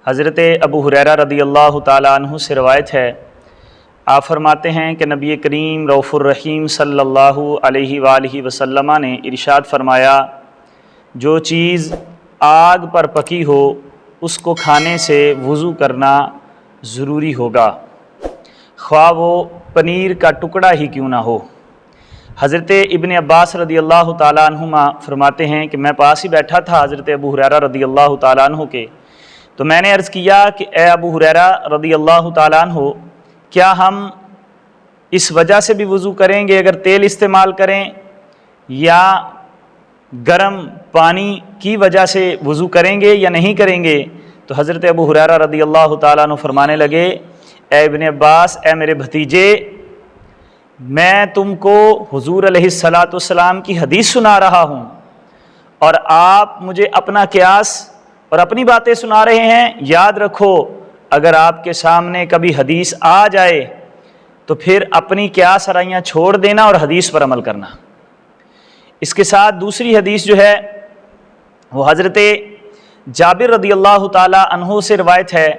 حضرت ابو ہریرہ رضی اللہ تعالیٰ عنہ سے روایت ہے، آپ فرماتے ہیں کہ نبی کریم رؤوف الرحیم صلی اللہ علیہ وآلہ وسلم نے ارشاد فرمایا، جو چیز آگ پر پکی ہو اس کو کھانے سے وضو کرنا ضروری ہوگا، خواہ وہ پنیر کا ٹکڑا ہی کیوں نہ ہو۔ حضرت ابن عباس رضی اللہ تعالیٰ عنہما فرماتے ہیں کہ میں پاس ہی بیٹھا تھا حضرت ابو ہریرہ رضی اللہ تعالیٰ عنہ کے، تو میں نے عرض کیا کہ اے ابو ہریرہ رضی اللہ تعالیٰ عنہ، کیا ہم اس وجہ سے بھی وضو کریں گے اگر تیل استعمال کریں، یا گرم پانی کی وجہ سے وضو کریں گے یا نہیں کریں گے؟ تو حضرت ابو ہریرہ رضی اللہ تعالیٰ عنہ فرمانے لگے، اے ابن عباس، اے میرے بھتیجے، میں تم کو حضور علیہ السلام کی حدیث سنا رہا ہوں اور آپ مجھے اپنا قیاس اور اپنی باتیں سنا رہے ہیں۔ یاد رکھو، اگر آپ کے سامنے کبھی حدیث آ جائے تو پھر اپنی قیاس آرائیاں چھوڑ دینا اور حدیث پر عمل کرنا۔ اس کے ساتھ دوسری حدیث جو ہے وہ حضرت جابر رضی اللہ تعالی عنہ سے روایت ہے،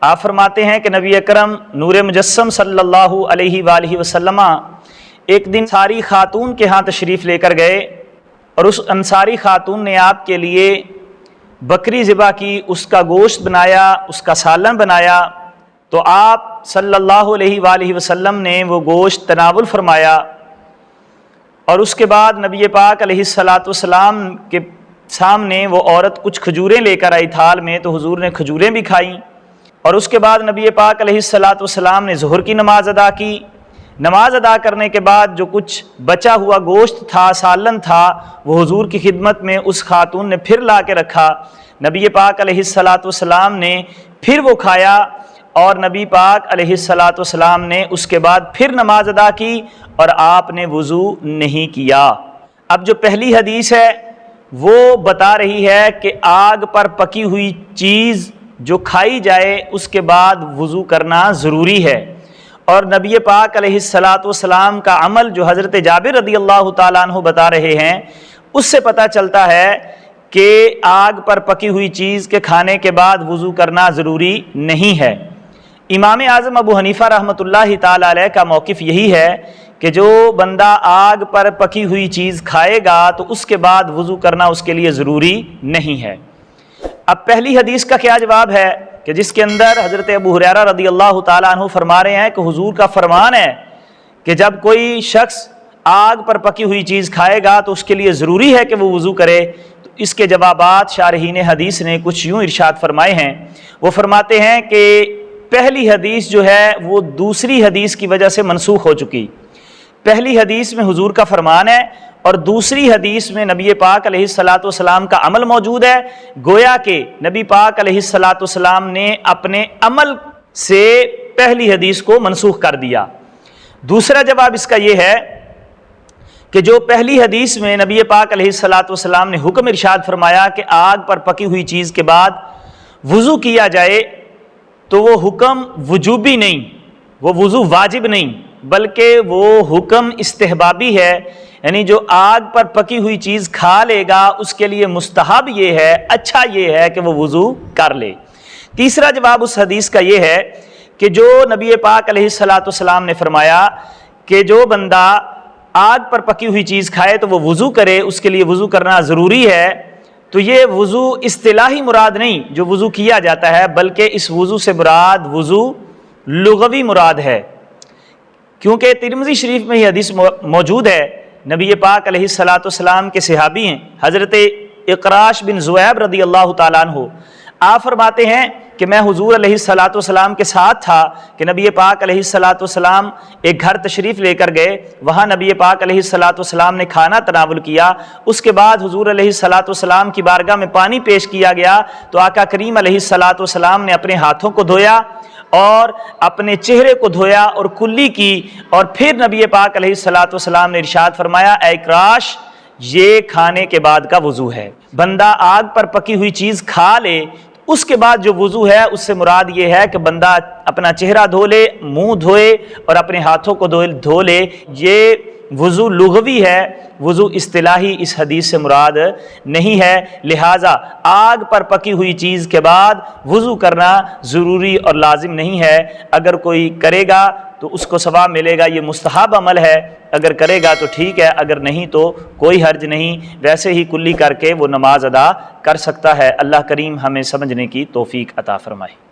آپ فرماتے ہیں کہ نبی اکرم نور مجسم صلی اللہ علیہ وآلہ وسلم ایک دن انصاری خاتون کے ہاں تشریف لے کر گئے، اور اس انصاری خاتون نے آپ کے لیے بکری ذبح کی، اس کا گوشت بنایا، اس کا سالن بنایا، تو آپ صلی اللہ علیہ وآلہ وسلم نے وہ گوشت تناول فرمایا، اور اس کے بعد نبی پاک علیہ السلام کے سامنے وہ عورت کچھ کھجوریں لے کر آئی تھال میں، تو حضور نے کھجوریں بھی کھائیں، اور اس کے بعد نبی پاک علیہ السلام نے ظہر کی نماز ادا کی۔ نماز ادا کرنے کے بعد جو کچھ بچا ہوا گوشت تھا، سالن تھا، وہ حضور کی خدمت میں اس خاتون نے پھر لا کے رکھا۔ نبی پاک علیہ السلام نے پھر وہ کھایا، اور نبی پاک علیہ السلام نے اس کے بعد پھر نماز ادا کی اور آپ نے وضو نہیں کیا۔ اب جو پہلی حدیث ہے وہ بتا رہی ہے کہ آگ پر پکی ہوئی چیز جو کھائی جائے اس کے بعد وضو کرنا ضروری ہے، اور نبی پاک علیہ السلام کا عمل جو حضرت جابر رضی اللہ تعالیٰ عنہ بتا رہے ہیں، اس سے پتہ چلتا ہے کہ آگ پر پکی ہوئی چیز کے کھانے کے بعد وضو کرنا ضروری نہیں ہے۔ امام اعظم ابو حنیفہ رحمۃ اللہ تعالیٰ علیہ کا موقف یہی ہے کہ جو بندہ آگ پر پکی ہوئی چیز کھائے گا تو اس کے بعد وضو کرنا اس کے لیے ضروری نہیں ہے۔ اب پہلی حدیث کا کیا جواب ہے کہ جس کے اندر حضرت ابو ہریرہ رضی اللہ تعالیٰ عنہ فرما رہے ہیں کہ حضور کا فرمان ہے کہ جب کوئی شخص آگ پر پکی ہوئی چیز کھائے گا تو اس کے لیے ضروری ہے کہ وہ وضو کرے، تو اس کے جوابات شارحین حدیث نے کچھ یوں ارشاد فرمائے ہیں۔ وہ فرماتے ہیں کہ پہلی حدیث جو ہے وہ دوسری حدیث کی وجہ سے منسوخ ہو چکی۔ پہلی حدیث میں حضور کا فرمان ہے اور دوسری حدیث میں نبی پاک علیہ السلام کا عمل موجود ہے، گویا کہ نبی پاک علیہ السلام نے اپنے عمل سے پہلی حدیث کو منسوخ کر دیا۔ دوسرا جواب اس کا یہ ہے کہ جو پہلی حدیث میں نبی پاک علیہ السلام نے حکم ارشاد فرمایا کہ آگ پر پکی ہوئی چیز کے بعد وضو کیا جائے، تو وہ حکم وجوبی نہیں، وہ وضو واجب نہیں، بلکہ وہ حکم استحبابی ہے، یعنی جو آگ پر پکی ہوئی چیز کھا لے گا اس کے لیے مستحب یہ ہے، اچھا یہ ہے کہ وہ وضو کر لے۔ تیسرا جواب اس حدیث کا یہ ہے کہ جو نبی پاک علیہ السلام نے فرمایا کہ جو بندہ آگ پر پکی ہوئی چیز کھائے تو وہ وضو کرے، اس کے لیے وضو کرنا ضروری ہے، تو یہ وضو اصطلاحی مراد نہیں جو وضو کیا جاتا ہے، بلکہ اس وضو سے مراد وضو لغوی مراد ہے، کیونکہ ترمذی شریف میں یہ حدیث موجود ہے۔ نبی پاک علیہ السلام کے صحابی ہیں حضرت اقراش بن ذؤیب رضی اللہ تعالیٰ عنہ، آپ فرماتے ہیں کہ میں حضور علیہ السلام کے ساتھ تھا کہ نبی پاک علیہ السلام ایک گھر تشریف لے کر گئے، وہاں نبی پاک علیہ السلام نے کھانا تناول کیا، اس کے بعد حضور علیہ السلام کی بارگاہ میں پانی پیش کیا گیا، تو آقا کریم علیہ السلام نے اپنے ہاتھوں کو دھویا اور اپنے چہرے کو دھویا اور کلی کی، اور پھر نبی پاک علیہ السلام نے ارشاد فرمایا، اے اقراش، یہ کھانے کے بعد کا وضو ہے۔ بندہ آگ پر پکی ہوئی چیز کھا لے اس کے بعد جو وضو ہے اس سے مراد یہ ہے کہ بندہ اپنا چہرہ دھو لے، منہ دھوئے اور اپنے ہاتھوں کو دھو لے، یہ وضو لغوی ہے، وضو اصطلاحی اس حدیث سے مراد نہیں ہے، لہٰذا آگ پر پکی ہوئی چیز کے بعد وضو کرنا ضروری اور لازم نہیں ہے۔ اگر کوئی کرے گا تو اس کو ثواب ملے گا، یہ مستحب عمل ہے، اگر کرے گا تو ٹھیک ہے، اگر نہیں تو کوئی حرج نہیں، ویسے ہی کلی کر کے وہ نماز ادا کر سکتا ہے۔ اللہ کریم ہمیں سمجھنے کی توفیق عطا فرمائے۔